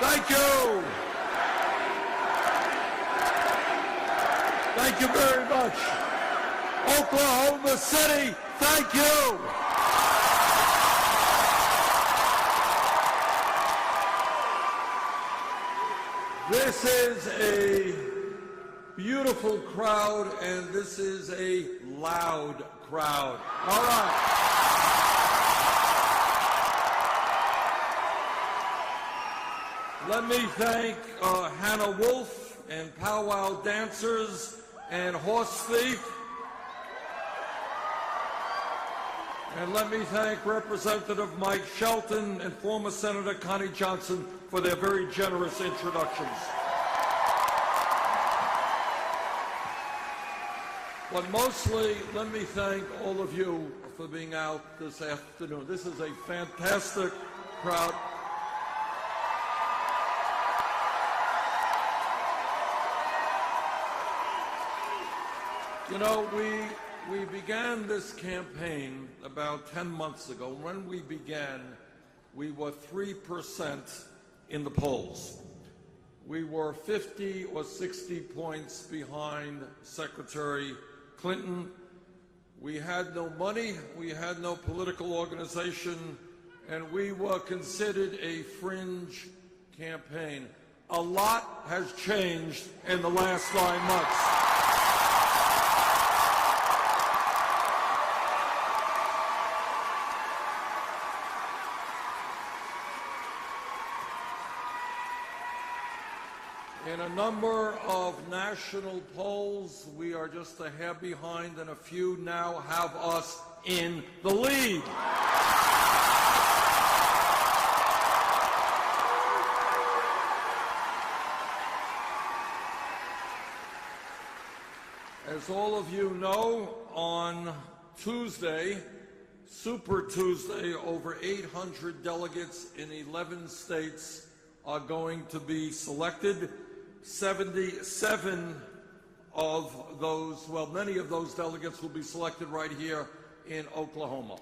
Thank you. Thank you very much. Oklahoma City, thank you. This is a beautiful crowd, and this is a loud crowd. All right. Let me thank Hannah Wolf and powwow dancers and horse thief. And let me thank Representative Mike Shelton and former Senator Connie Johnson for their very generous introductions. But mostly, let me thank all of you for being out this afternoon. This is a fantastic crowd. You know, we began this campaign about 10 months ago. When we began, we were 3% in the polls. We were 50 or 60 points behind Secretary Clinton. We had no money, we had no political organization, and we were considered a fringe campaign. A lot has changed in the last 9 months. In a number of national polls, we are just a hair behind, and a few now have us in the lead. As all of you know, on Tuesday, Super Tuesday, over 800 delegates in 11 states are going to be selected. 77 of those, well, many of those delegates will be selected right here in Oklahoma.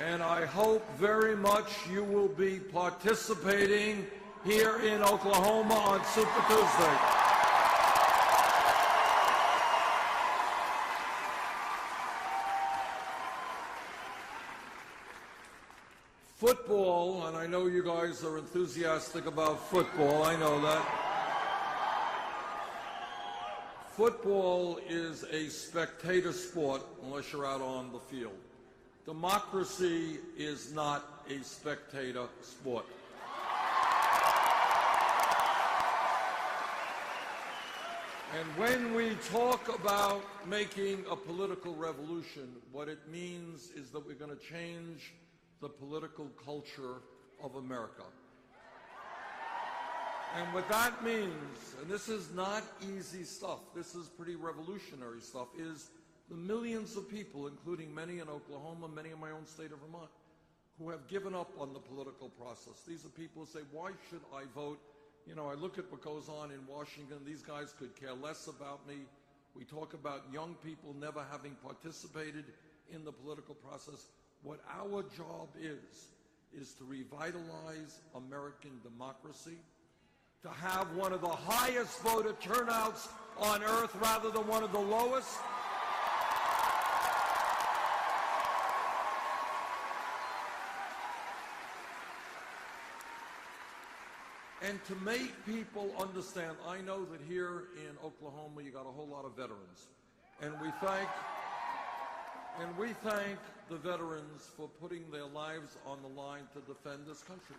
And I hope very much you will be participating here in Oklahoma on Super Tuesday. Football, and I know you guys are enthusiastic about football, I know that. Football is a spectator sport unless you're out on the field. Democracy is not a spectator sport. And when we talk about making a political revolution, what it means is that we're going to change the political culture of America. And what that means, and this is not easy stuff, this is pretty revolutionary stuff, is the millions of people, including many in Oklahoma, many in my own state of Vermont, who have given up on the political process. These are people who say, why should I vote? You know, I look at what goes on in Washington. These guys could care less about me. We talk about young people never having participated in the political process. What our job is to revitalize American democracy, to have one of the highest voter turnouts on earth rather than one of the lowest. And to make people understand, I know that here in Oklahoma you got a whole lot of veterans, and we thank the veterans for putting their lives on the line to defend this country.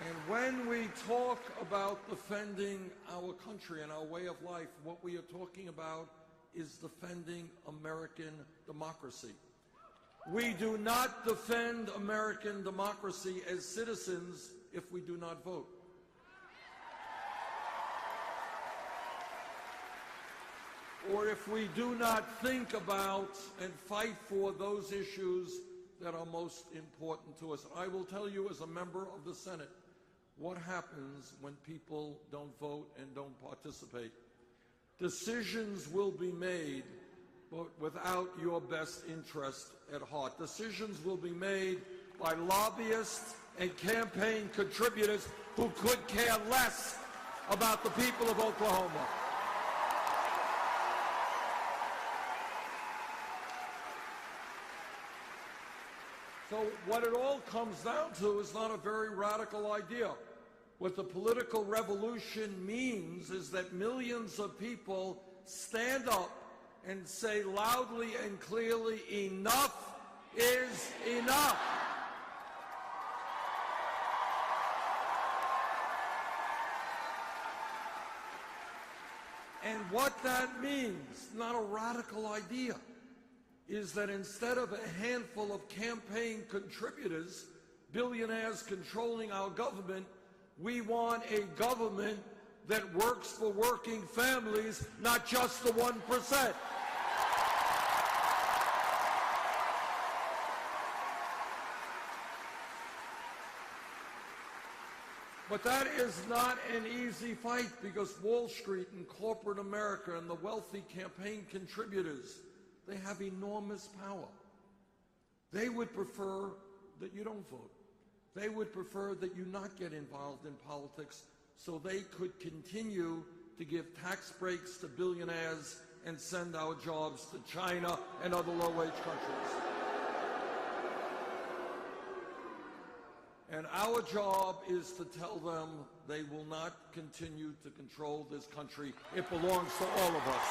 And when we talk about defending our country and our way of life, what we are talking about is defending American democracy. We do not defend American democracy as citizens if we do not vote. Or if we do not think about and fight for those issues that are most important to us. I will tell you as a member of the Senate what happens when people don't vote and don't participate. Decisions will be made, but without your best interest at heart. Decisions will be made by lobbyists and campaign contributors who could care less about the people of Oklahoma. So what it all comes down to is not a very radical idea. What the political revolution means is that millions of people stand up and say loudly and clearly, enough is enough. And what that means, not a radical idea, is that instead of a handful of campaign contributors, billionaires controlling our government, we want a government that works for working families, not just the 1%. But that is not an easy fight, because Wall Street and corporate America and the wealthy campaign contributors, they have enormous power. They would prefer that you don't vote. They would prefer that you not get involved in politics so they could continue to give tax breaks to billionaires and send our jobs to China and other low-wage countries. And our job is to tell them they will not continue to control this country. It belongs to all of us.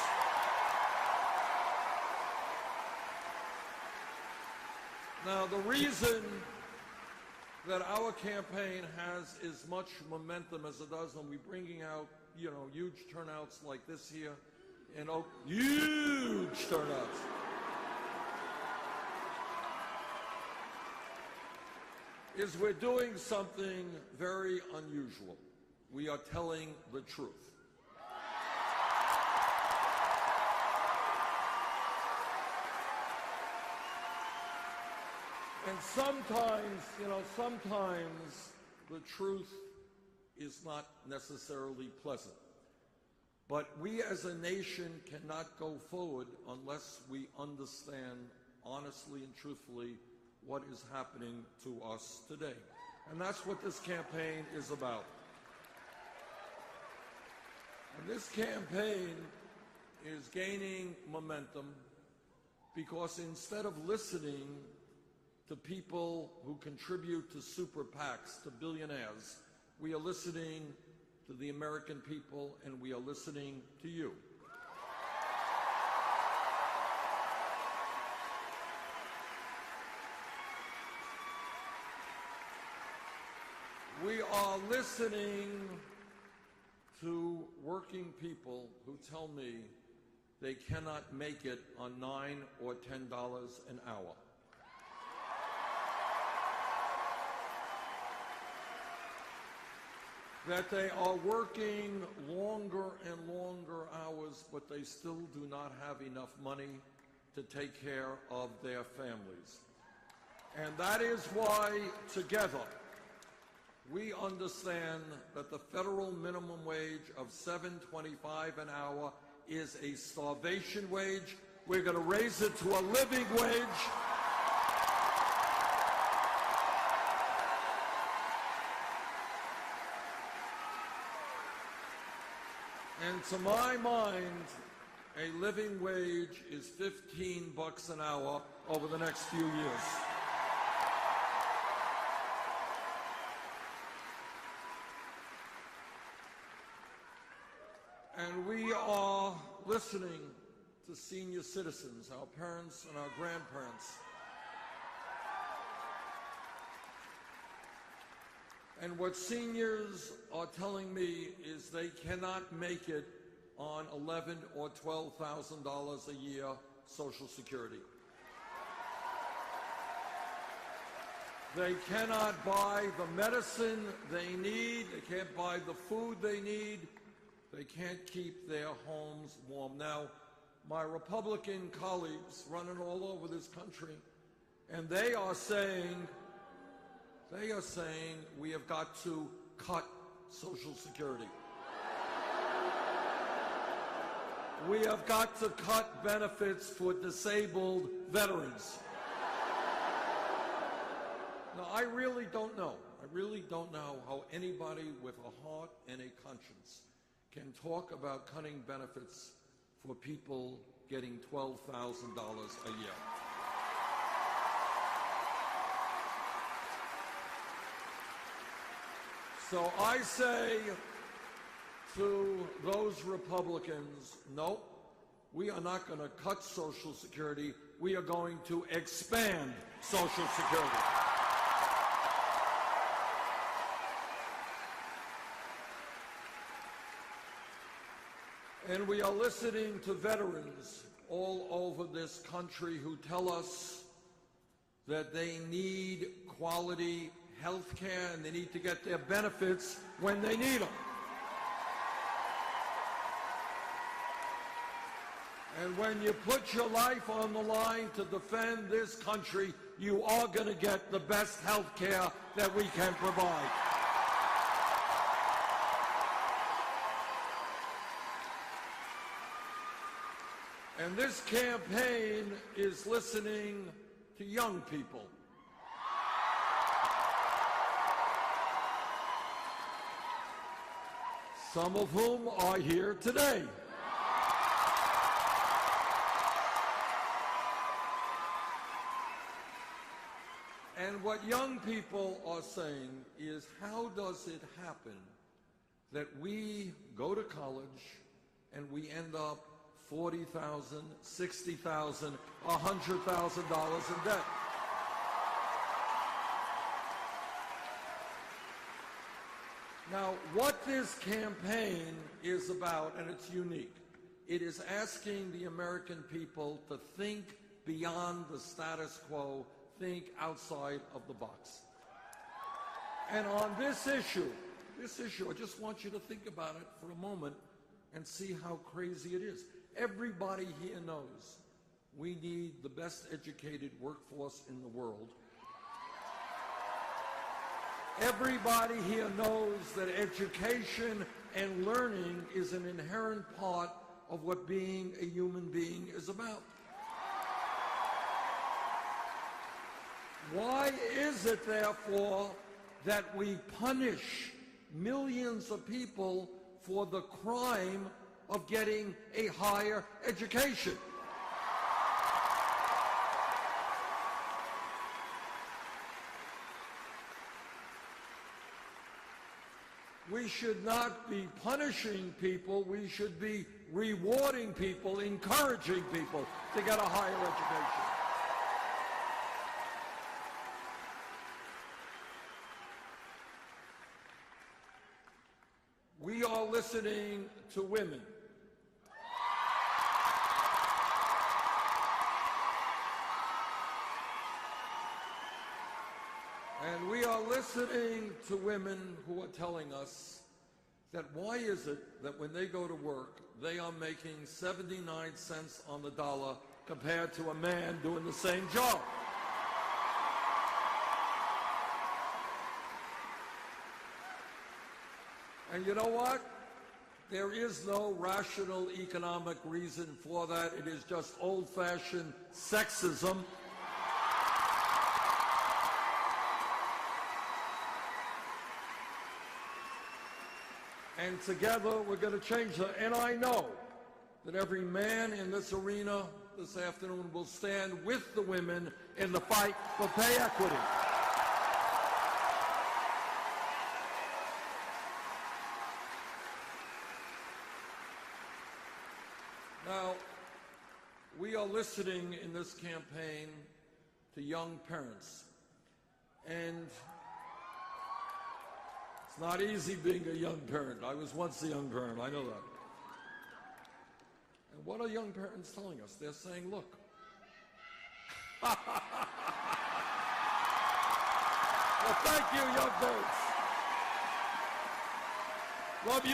Now, the reason that our campaign has as much momentum as it does, and we're bringing out, huge turnouts like this here, and huge turnouts. Is we're doing something very unusual. We are telling the truth. And sometimes the truth is not necessarily pleasant. But we as a nation cannot go forward unless we understand honestly and truthfully what is happening to us today. And that's what this campaign is about. And this campaign is gaining momentum because instead of listening to people who contribute to super PACs, to billionaires, we are listening to the American people, and we are listening to you. We are listening to working people who tell me they cannot make it on $9 or $10 an hour. That they are working longer and longer hours, but they still do not have enough money to take care of their families. And that is why, together, we understand that the federal minimum wage of $7.25 an hour is a starvation wage. We're going to raise it to a living wage. And to my mind, a living wage is $15 an hour over the next few years. And we are listening to senior citizens, our parents and our grandparents. And what seniors are telling me is they cannot make it on $11,000 or $12,000 a year Social Security. They cannot buy the medicine they need. They can't buy the food they need. They can't keep their homes warm. Now, my Republican colleagues running all over this country, and they are saying we have got to cut Social Security. We have got to cut benefits for disabled veterans. Now, I really don't know. I really don't know how anybody with a heart and a conscience can talk about cutting benefits for people getting $12,000 a year. So I say to those Republicans, no, we are not going to cut Social Security. We are going to expand Social Security. And we are listening to veterans all over this country who tell us that they need quality health care and they need to get their benefits when they need them. And when you put your life on the line to defend this country, you are going to get the best health care that we can provide. And this campaign is listening to young people. Some of whom are here today. And what young people are saying is, how does it happen that we go to college and we end up $40,000, $60,000, $100,000 in debt? Now, what this campaign is about, and it's unique, it is asking the American people to think beyond the status quo, think outside of the box. And on this issue, I just want you to think about it for a moment and see how crazy it is. Everybody here knows we need the best educated workforce in the world. Everybody here knows that education and learning is an inherent part of what being a human being is about. Why is it, therefore, that we punish millions of people for the crime of getting a higher education? We should not be punishing people. We should be rewarding people, encouraging people to get a higher education. We are listening to women. And we are listening to women who are telling us that why is it that when they go to work, they are making 79 cents on the dollar compared to a man doing the same job? And you know what? There is no rational economic reason for that. It is just old-fashioned sexism. And together we're going to change that. And I know that every man in this arena this afternoon will stand with the women in the fight for pay equity. Now, we are listening in this campaign to young parents. And it's not easy being a young parent. I was once a young parent, I know that. And what are young parents telling us? They're saying, look, well, thank you, young parents. Love you.